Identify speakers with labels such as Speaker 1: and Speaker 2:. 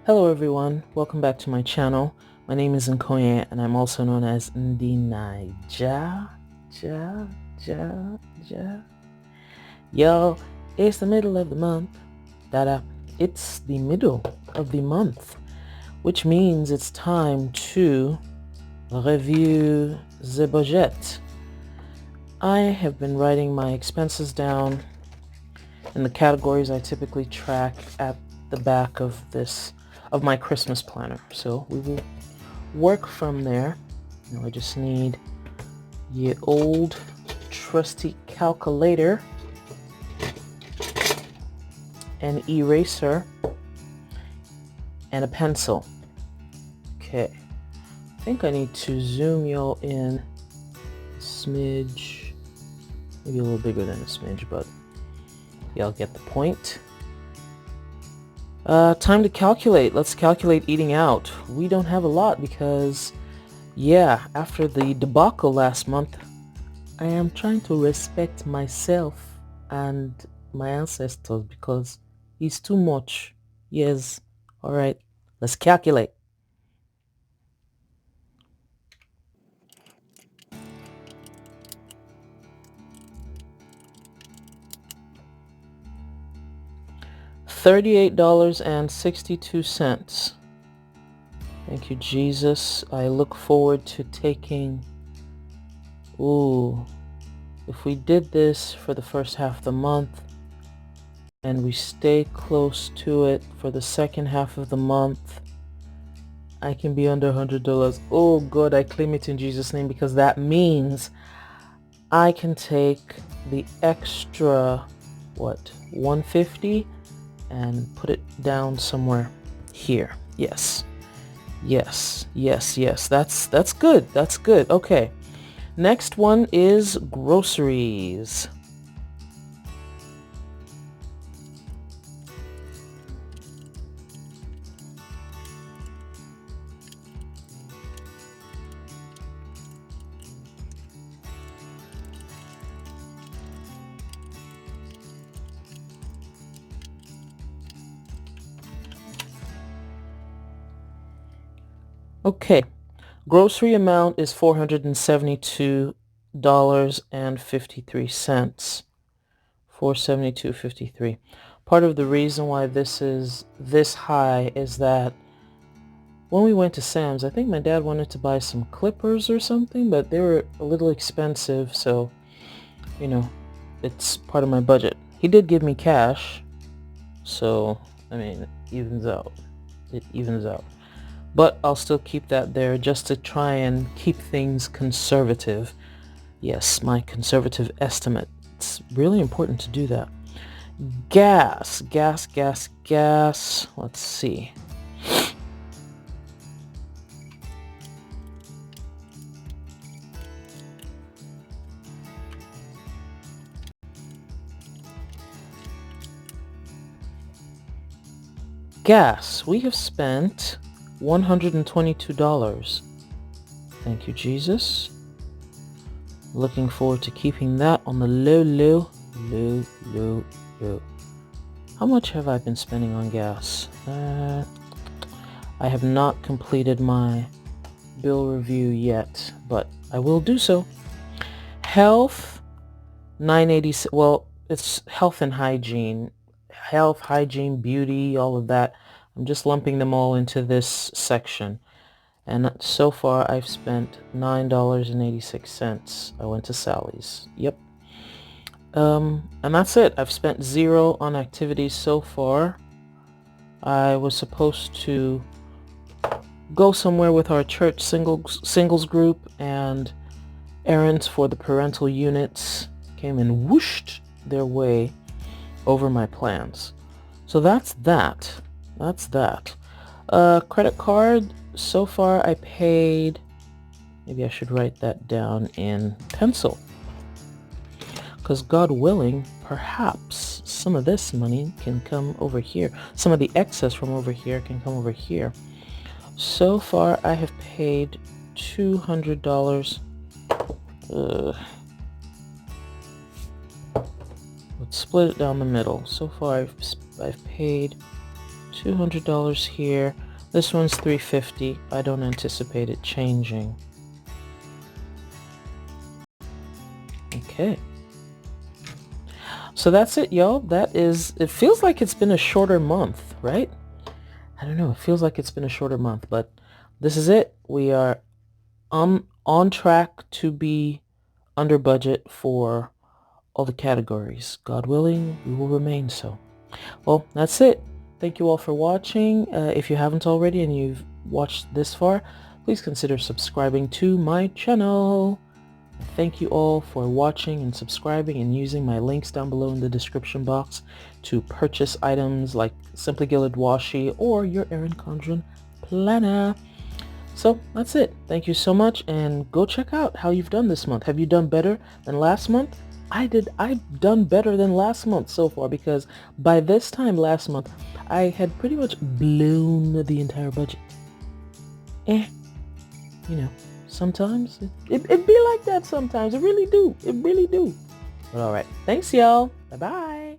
Speaker 1: Hello everyone, welcome back to my channel. My name is Nkonye and I'm also known as NdiNaija. Yo, it's the middle of the month. Dada, it's the middle of the month, which means it's time to review the budget. I have been writing my expenses down in the categories I typically track at the back of my Christmas planner. So we will work from there. Now I just need your old trusty calculator, an eraser, and a pencil. Okay, I think I need to zoom y'all in a smidge, maybe a little bigger than a smidge, but y'all get the point. Time to calculate. Let's calculate eating out. We don't have a lot because, yeah, after the debacle last month, I am trying to respect myself and my ancestors because it's too much. Yes. All right. Let's calculate. $38.62. Thank you, Jesus. I look forward to taking... Ooh. If we did this for the first half of the month and we stay close to it for the second half of the month, I can be under $100. Oh God, I claim it in Jesus' name, because that means I can take the extra, what, 150 and put it down somewhere here. Yes. Yes. Yes. Yes. That's good. That's good. Okay. Next one is groceries. Okay. Grocery amount is $472.53. $472.53. Part of the reason why this is this high is that when we went to Sam's, I think my dad wanted to buy some clippers or something, but they were a little expensive, so, you know, it's part of my budget. He did give me cash, so, I mean, it evens out. It evens out. But I'll still keep that there just to try and keep things conservative. Yes, my conservative estimate. It's really important to do that. Gas. Let's see. Gas. We have spent $122. Thank you, Jesus. Looking forward to keeping that on the low. How much have I been spending on gas? I have not completed my bill review yet, but I will do so. Health, $9.80. Well, it's health and hygiene. Health, hygiene, beauty, all of that. I'm just lumping them all into this section. And so far, I've spent $9.86. I went to Sally's. Yep. And that's it. I've spent $0 on activities so far. I was supposed to go somewhere with our church singles group, and errands for the parental units came and whooshed their way over my plans. So that's that. Credit card, so far I paid, maybe I should write that down in pencil, because God willing, perhaps some of this money can come over here. Some of the excess from over here can come over here. So far I have paid $200. Let's split it down the middle. So far I've paid $200 here. This one's $350. I don't anticipate it changing. Okay. So that's it, y'all. It feels like it's been a shorter month, right? I don't know. It feels like it's been a shorter month, but this is it. We are on track to be under budget for all the categories. God willing, we will remain so. Well, that's it. Thank you all for watching. If you haven't already and you've watched this far, please consider subscribing to my channel. Thank you all for watching and subscribing and using my links down below in the description box to purchase items like Simply Gilded Washi or your Erin Condren planner. So that's it. Thank you so much, and go check out how you've done this month. Have you done better than last month? I've done better than last month so far, because by this time last month, I had pretty much blown the entire budget. You know, sometimes it be like that sometimes. It really do. It really do. But alright. Thanks, y'all. Bye-bye.